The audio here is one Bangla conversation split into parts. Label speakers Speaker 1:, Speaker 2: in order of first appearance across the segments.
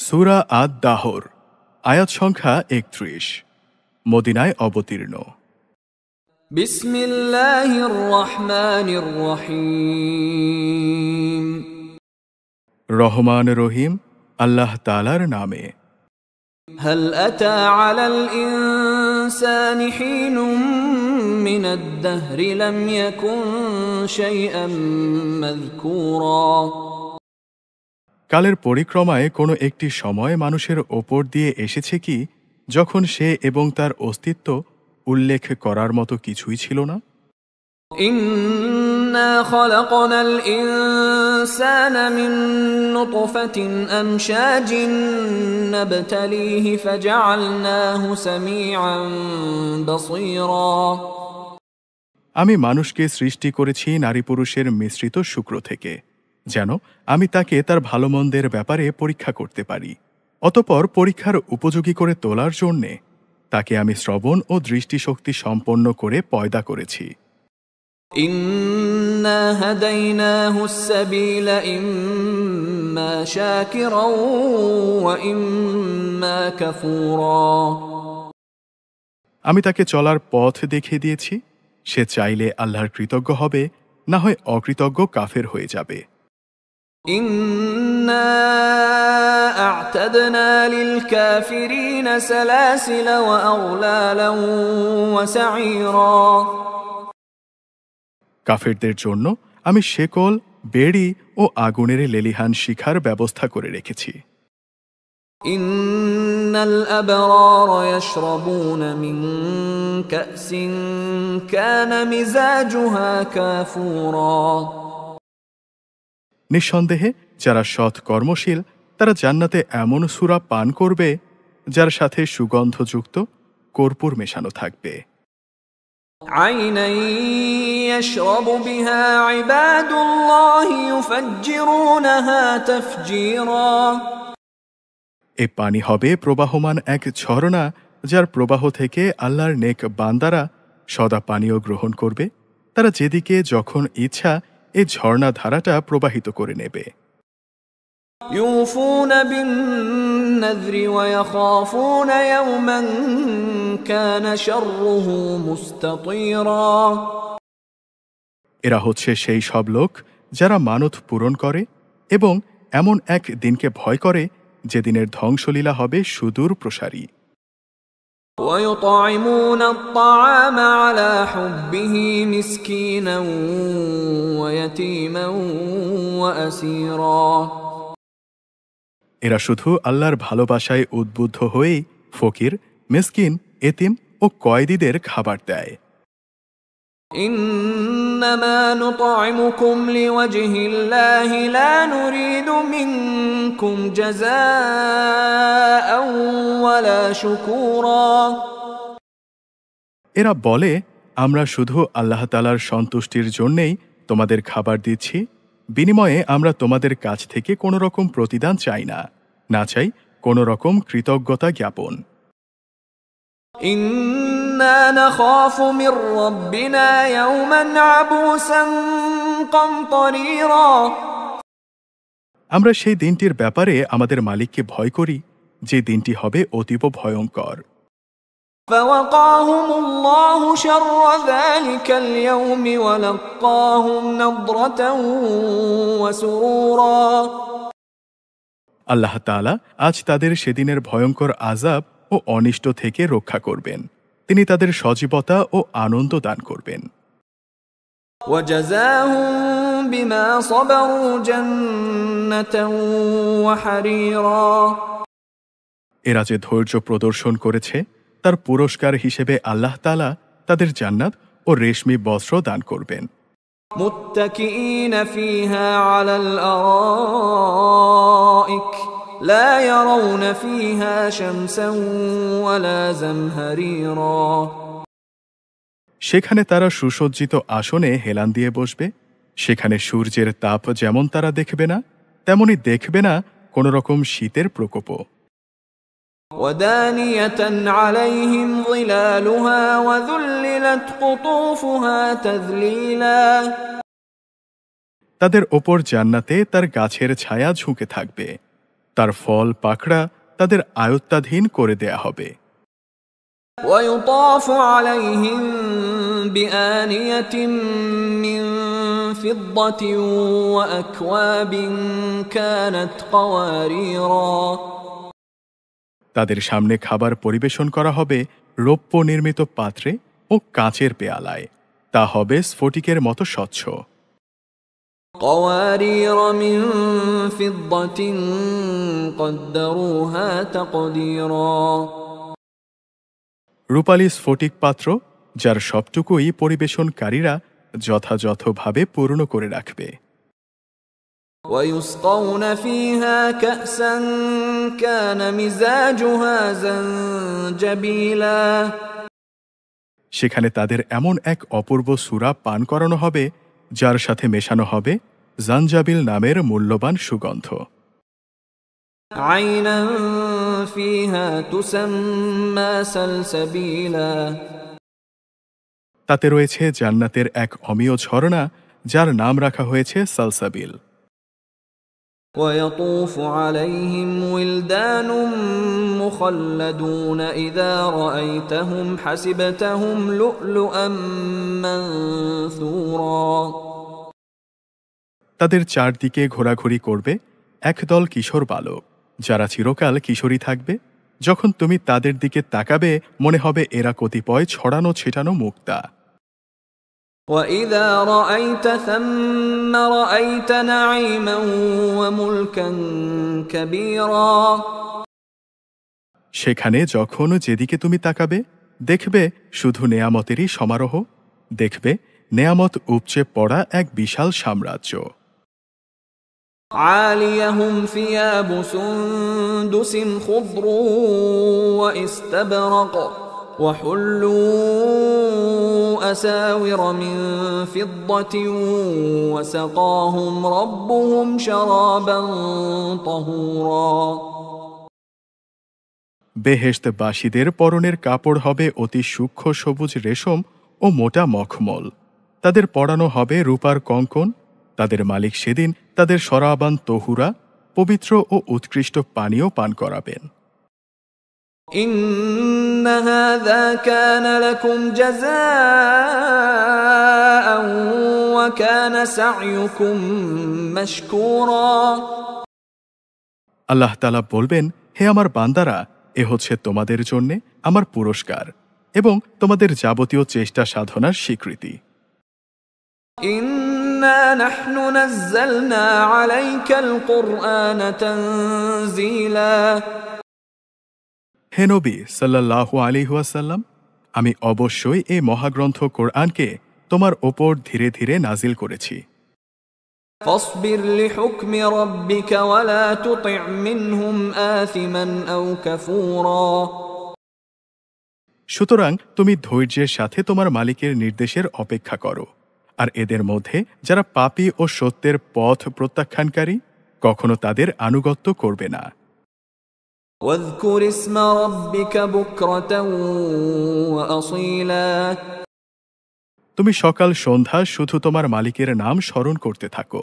Speaker 1: সূরা আদ-দাহর, আয়াত সংখ্যা ৩১, মদিনায় অবতীর্ণ।
Speaker 2: বিসমিল্লাহির রহমানির রহিম।
Speaker 1: রহমান রহিম আল্লাহ তাআলার নামে।
Speaker 2: হাল আতা আলাল ইনসানি হিনুম মিনাদ দাহরি লাম ইয়াকুন শাইআন মাযকুরা।
Speaker 1: কালের পরিক্রমায় কোনো একটি সময় মানুষের ওপর দিয়ে এসেছে কি যখন সে এবং তার অস্তিত্ব উল্লেখ করার মতো কিছুই ছিল না?
Speaker 2: ইন্না খালাকনাল ইনসানা মিন নুতফাতিন আমশাজিন নাবতালিহি ফাজআলনাহু সামিআন বাসীরা।
Speaker 1: আমি মানুষকে সৃষ্টি করেছি নারী পুরুষের মিশ্রিত শুক্র থেকে, যেন আমি তাকে তার ভালো মন্দের ব্যাপারে পরীক্ষা করতে পারি। অতঃপর পরীক্ষার উপযোগী করে তোলার জন্যে তাকে আমি শ্রবণ ও দৃষ্টিশক্তি সম্পন্ন করে পয়দা করেছি।
Speaker 2: ইন্না হাদাইনাহুস সাবিলা ইম্মা শাকিরাও ওয়া ইম্মা কাফুরা।
Speaker 1: আমি তাকে চলার পথ দেখিয়ে দিয়েছি। সে চাইলে আল্লাহর কৃতজ্ঞ হবে, না হয় অকৃতজ্ঞ কাফের হয়ে যাবে।
Speaker 2: ইন্না আ'তাদনা লিল কাফিরিনা সালাসিলা ওয়া আগলালান ওয়া সাঈরা।
Speaker 1: কাফেরদের জন্য আমি শেকল, বেড়ি ও আগুনের লেলিহান শিখার ব্যবস্থা করে রেখেছি।
Speaker 2: ইন্নাল আবরারা ইয়াশরাবুনা মিন কাসিন কানা মিজাজুহা কাফুরা।
Speaker 1: নিঃসন্দেহে যারা সৎ কর্মশীল তারা জান্নাতে এমন সূরা পান করবে যার সাথে সুগন্ধযুক্ত কর্পূর মেশানো থাকবে।
Speaker 2: আইনান ইয়াশরাবু বিহা ইবাদুল্লাহি ইউফাজ্জিরুনাহা তাফজীরা।
Speaker 1: এ পানি হবে প্রবাহমান এক ঝর্ণা, যার প্রবাহ থেকে আল্লাহর নেক বান্দারা সদা পানীয় গ্রহণ করবে। তারা যেদিকে যখন ইচ্ছা এই ঝর্ণা ধারাটা প্রবাহিত করে নেবে।
Speaker 2: ইউফুনা বিন-নাযরি ওয়া ইয়াখাফুনা ইয়াওমান কানা শাররুহু মুস্তাতীরা।
Speaker 1: এরা হচ্ছে সেই সব লোক যারা মানত পূরণ করে এবং এমন এক দিনকে ভয় করে যেদিনের ধ্বংসলীলা হবে সুদূর প্রসারী।
Speaker 2: ويطعمون الطعام على حبه مسكينا ويتيما وأسيرا।
Speaker 1: এরা শুধু আল্লাহর ভালোবাসায় উদ্বুদ্ধ হয়েই ফকির, মিসকিন, এতিম ও কয়েদীদের খাবার দেয়।
Speaker 2: إنما نطعمكم لوجه الله لا نريد منكم جزاء ولا شكورا।
Speaker 1: এরা বলে, আমরা শুধু আল্লাহ তাআলার সন্তুষ্টির জন্যেই তোমাদের খাবার দিচ্ছি, বিনিময়ে আমরা তোমাদের কাছ থেকে কোনো রকম প্রতিদান চাই না, না চাই কোনো রকম কৃতজ্ঞতা জ্ঞাপন।
Speaker 2: ইন্না নাখাফু মির রাব্বিনা ইয়াওমান আবুসান কামতারিরা।
Speaker 1: আমরা সেই দিনটির ব্যাপারে আমাদের মালিককে ভয় করি, যে দিনটি হবে অতীব ভয়ঙ্কর।
Speaker 2: ফাওয়াকাহুমুল্লাহু শাররা যালিকাল ইয়াওমি ওয়া লাক্কাহুম নাদরাতান ওয়া সুরুরা।
Speaker 1: আল্লাহ তাআলা আজ তাদের সেদিনের ভয়ঙ্কর আযাব ও অনিষ্ট থেকে রক্ষা করবেন। তিনি তাদের সজীবতা ও আনন্দ দান করবেন।
Speaker 2: ওয়াজাযাহুম বিমা সাবারু জান্নাতান ওয়া হারিরা।
Speaker 1: এরা যে ধৈর্য প্রদর্শন করেছে তার পুরস্কার হিসেবে আল্লাহ তাআলা তাদের জান্নাত ও রেশমি বস্ত্র দান করবেন।
Speaker 2: মুত্তাকিইনা ফিহা আলাল আরাইক লা ইয়ারাউনা ফিহা শামসান ওয়ালা জামহারিরা।
Speaker 1: সেখানে তারা সুসজ্জিত আসনে হেলান দিয়ে বসবে। সেখানে সূর্যের তাপ যেমন তারা দেখবে না, তেমনি দেখবে না কোনো রকম শীতের প্রকোপও।
Speaker 2: ওয়াদানিয়াতান আলাইহিম যিলালুহা ওয়া যুল্লিলাত কুতুফুহা তাযলীলা।
Speaker 1: তাদের ওপর জান্নাতে তার গাছের ছায়া ঝুঁকে থাকবে। তার ফল পাকড়া তাদের আয়ত্তাধীন করে দেয়া হবে।
Speaker 2: ويطاف عليهم بآنية من فضة وأكواب كانت قواريرا
Speaker 1: তাদের সামনে খাবার পরিবেশন করা হবে রৌপ্য নির্মিত পাত্রে ও কাচের পেয়ালায়, তা হবে স্ফটিকের মতো স্বচ্ছ।
Speaker 2: قوارير من فضة قدروها تقديرا
Speaker 1: রূপালী স্ফটিক পাত্র, যার সবটুকুই পরিবেশনকারীরা যথাযথভাবে পূর্ণ করে রাখবে।
Speaker 2: ويسقون فيها كأسا كان مزاجها زنجبيلا
Speaker 1: সেখানে তাদের এমন এক অপূর্ব সুরা পান করানো হবে যার সাথে মেশানো হবে জানজাবিল নামের মূল্যবান সুগন্ধ।
Speaker 2: عينا فيها تسمى سلسبيلا
Speaker 1: তাতে রয়েছে জান্নাতের এক অমীয় ঝর্ণা যার নাম রাখা হয়েছে সালসাবিল।
Speaker 2: ويطوف عليهم ولدان مخلدون إذا رأيتهم حسبتهم لؤلؤا منثورا
Speaker 1: তাদের চারদিকে ঘোরাঘুরি করবে একদল কিশোর বালক, যারা চিরকাল কিশোরী থাকবে। যখন তুমি তাদের দিকে তাকাবে মনে হবে এরা কতিপয় ছড়ানো ছিটানো মুক্তা।
Speaker 2: وَإِذَا رَأَيْتَ ثَمَّ رَأَيْتَ نَعِيمًا وَمُلْكًا كَبِيرًا
Speaker 1: সেখানে যখন যেদিকে তুমি তাকাবে দেখবে শুধু নেয়ামতেরই সমারোহ, দেখবে নেয়ামত উপচে পড়া এক বিশাল সাম্রাজ্য।
Speaker 2: عَالِيَهُمْ ثِيَابُ سُنْدُسٍ خُضْرٌ وَإِسْتَبْرَقٌ وَحُلُّوا أَسَاوِرَ مِنْ فِضَّةٍ وَسَقَاهُمْ رَبُّهُمْ شَرَابًا طَهُورًا
Speaker 1: বেহেশতবাসীদের পরনের কাপড় হবে অতি সূক্ষ্ম সবুজ রেশম ও মোটা মখমল, তাদের পরানো হবে রূপার কঙ্কন। তাদের মালিক সেদিন তাদের শরাবান তহুরা, পবিত্র ও উৎকৃষ্ট পানীয় পান করাবেন।
Speaker 2: إِنَّ هَذَا كَانَ لَكُمْ جَزَاءً وَكَانَ سَعْيُكُمْ مَشْكُورًا
Speaker 1: আল্লাহ তাআলা বলবেন, হে আমার বান্দারা, এ হচ্ছে তোমাদের জন্যে আমার পুরস্কার এবং তোমাদের যাবতীয় চেষ্টা সাধনার স্বীকৃতি।
Speaker 2: إِنَّا نَحْنُ نَزَّلْنَا عَلَيْكَ الْقُرْآنَ تَنزِيلًا
Speaker 1: হে নবী সাল্লাল্লাহু আলাইহি ওয়াসাল্লাম, আমি অবশ্যই এই মহাগ্রন্থ কোরআনকে তোমার ওপর ধীরে ধীরে নাজিল করেছি।
Speaker 2: فاصبر لحكم ربك ولا تطع منهم آثما أو كفورا
Speaker 1: সুতরাং তুমি ধৈর্যের সাথে তোমার মালিকের নির্দেশের অপেক্ষা করো, আর এদের মধ্যে যারা পাপী ও সত্যের পথ প্রত্যাখ্যানকারী কখনো তাদের আনুগত্য করবে না।
Speaker 2: واذكر اسم ربك بكرة وأصيلا
Speaker 1: তুমি সকাল সন্ধ্যা শুধু তোমার মালিকের নাম স্মরণ করতে থাকো।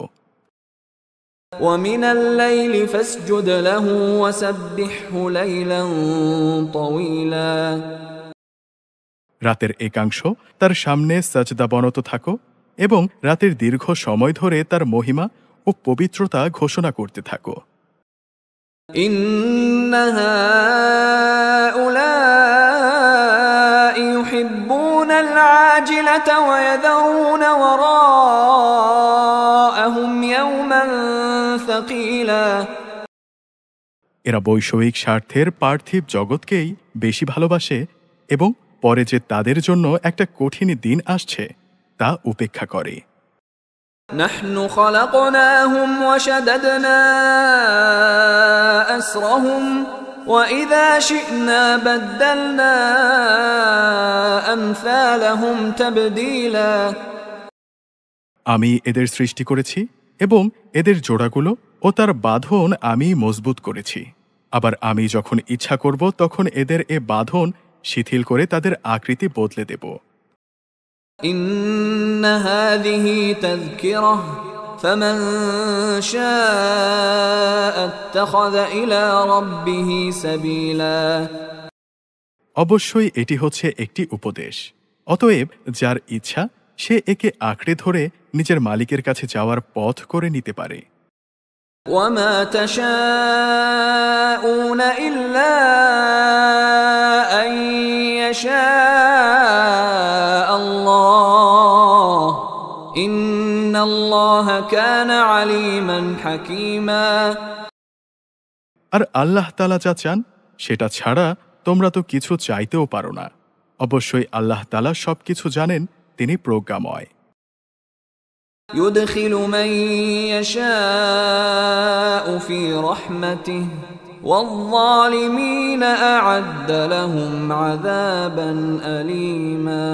Speaker 2: ومن الليل فاسجد له وسبحه ليلا طويلا
Speaker 1: রাতের একাংশ তার সামনে সাজদাবনত থাকো এবং রাতের দীর্ঘ সময় ধরে তার মহিমা ও পবিত্রতা ঘোষণা করতে থাকো।
Speaker 2: إن هؤلاء يحبون العاجلة ويذرون وراءهم يوما ثقيلا
Speaker 1: এরা বৈষয়িক স্বার্থের পার্থিব জগৎকেই বেশি ভালোবাসে এবং পরে যে তাদের জন্য একটা কঠিন দিন আসছে তা উপেক্ষা করে।
Speaker 2: نحن خلقناهم وشددنا أسرهم وإذا شئنا بدلنا أمثالهم تبديلا
Speaker 1: আমি এদের সৃষ্টি করেছি এবং এদের জোড়াগুলো ও তার বাঁধন আমি মজবুত করেছি। আবার আমি যখন ইচ্ছা করব তখন এদের এ বাঁধন শিথিল করে তাদের আকৃতি বদলে দেব।
Speaker 2: إن هذه تذكرة فمن شاء اتخذ إلى ربه سبيلا
Speaker 1: অবশ্যই এটি হচ্ছে একটি উপদেশ। অতএব যার ইচ্ছা সে একে আঁকড়ে ধরে নিজের মালিকের কাছে যাওয়ার পথ করে নিতে পারে।
Speaker 2: وما تشاءون إلا أن يشاء الله إن الله كان عليما حكيما
Speaker 1: আর আল্লাহ তাআলা যা চান সেটা ছাড়া তোমরা তো কিছু চাইতেও পারো না। অবশ্যই আল্লাহ তাআলা সবকিছু জানেন, তিনি প্রজ্ঞাময়।
Speaker 2: يدخل من يشاء في رحمته والظالمين أعد لهم عذابا أليما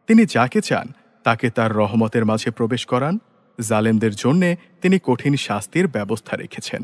Speaker 1: তিনি যাকে চান তাকে তার রহমতের মাঝে প্রবেশ করান, জালেমদের জন্যে তিনি কঠিন শাস্তির ব্যবস্থা রেখেছেন।